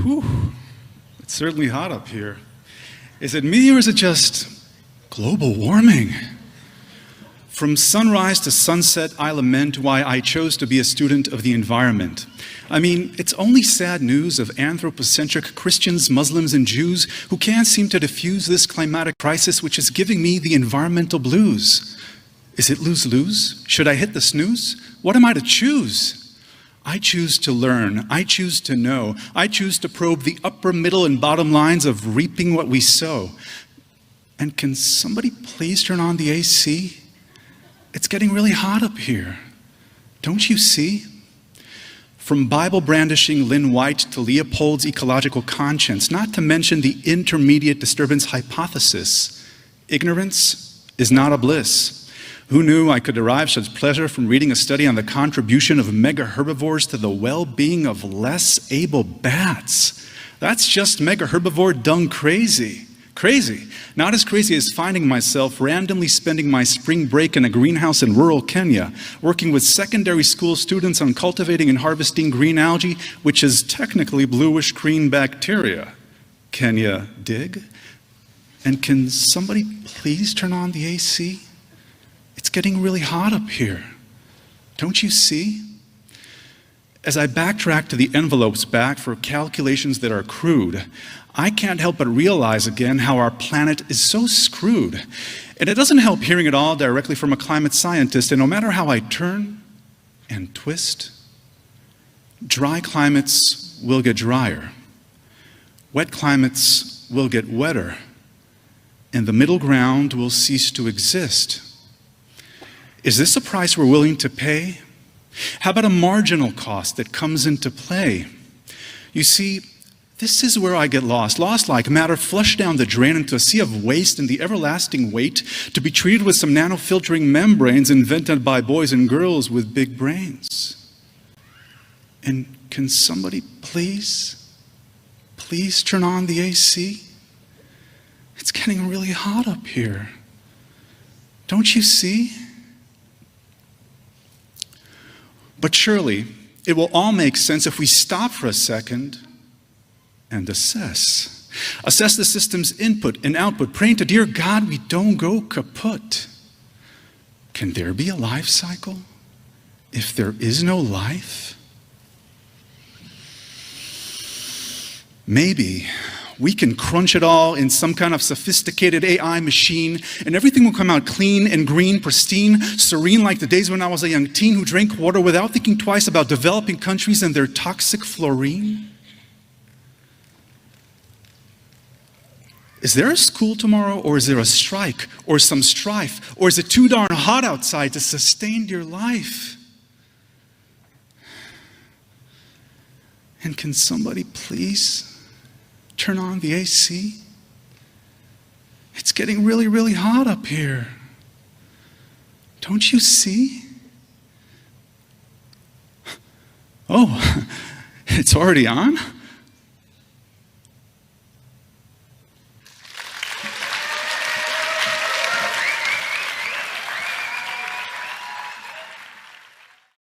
Whew, it's certainly hot up here. Is it me or is it just global warming? From sunrise to sunset, I lament why I chose to be a student of the environment. I mean, it's only sad news of anthropocentric Christians, Muslims, and Jews who can't seem to diffuse this climatic crisis which is giving me the environmental blues. Is it lose-lose? Should I hit the snooze? What am I to choose? I choose to learn. I choose to know. I choose to probe the upper, middle, and bottom lines of reaping what we sow. And can somebody please turn on the AC? It's getting really hot up here. Don't you see? From Bible-brandishing Lynn White to Leopold's ecological conscience, not to mention the intermediate disturbance hypothesis, ignorance is not a bliss. Who knew I could derive such pleasure from reading a study on the contribution of mega herbivores to the well-being of less able bats? That's just mega herbivore done crazy. Crazy. Not as crazy as finding myself randomly spending my spring break in a greenhouse in rural Kenya, working with secondary school students on cultivating and harvesting green algae, which is technically bluish-green bacteria. Can you dig? And can somebody please turn on the AC? It's getting really hot up here. Don't you see? As I backtrack to the envelopes back for calculations that are crude, I can't help but realize again how our planet is so screwed. And it doesn't help hearing it all directly from a climate scientist, and no matter how I turn and twist, dry climates will get drier, wet climates will get wetter, and the middle ground will cease to exist. Is this a price we're willing to pay? How about a marginal cost that comes into play? You see, this is where I get lost like matter flushed down the drain into a sea of waste and the everlasting wait to be treated with some nanofiltering membranes invented by boys and girls with big brains. And can somebody please turn on the AC? It's getting really hot up here. Don't you see? But surely, it will all make sense if we stop for a second and assess. Assess the system's input and output, praying to dear God we don't go kaput. Can there be a life cycle if there is no life? Maybe we can crunch it all in some kind of sophisticated AI machine, and everything will come out clean and green, pristine, serene like the days when I was a young teen who drank water without thinking twice about developing countries and their toxic fluorine. Is there a school tomorrow, or is there a strike, or some strife, or is it too darn hot outside to sustain your life? And can somebody please turn on the AC? It's getting really, really hot up here. Don't you see? Oh, it's already on?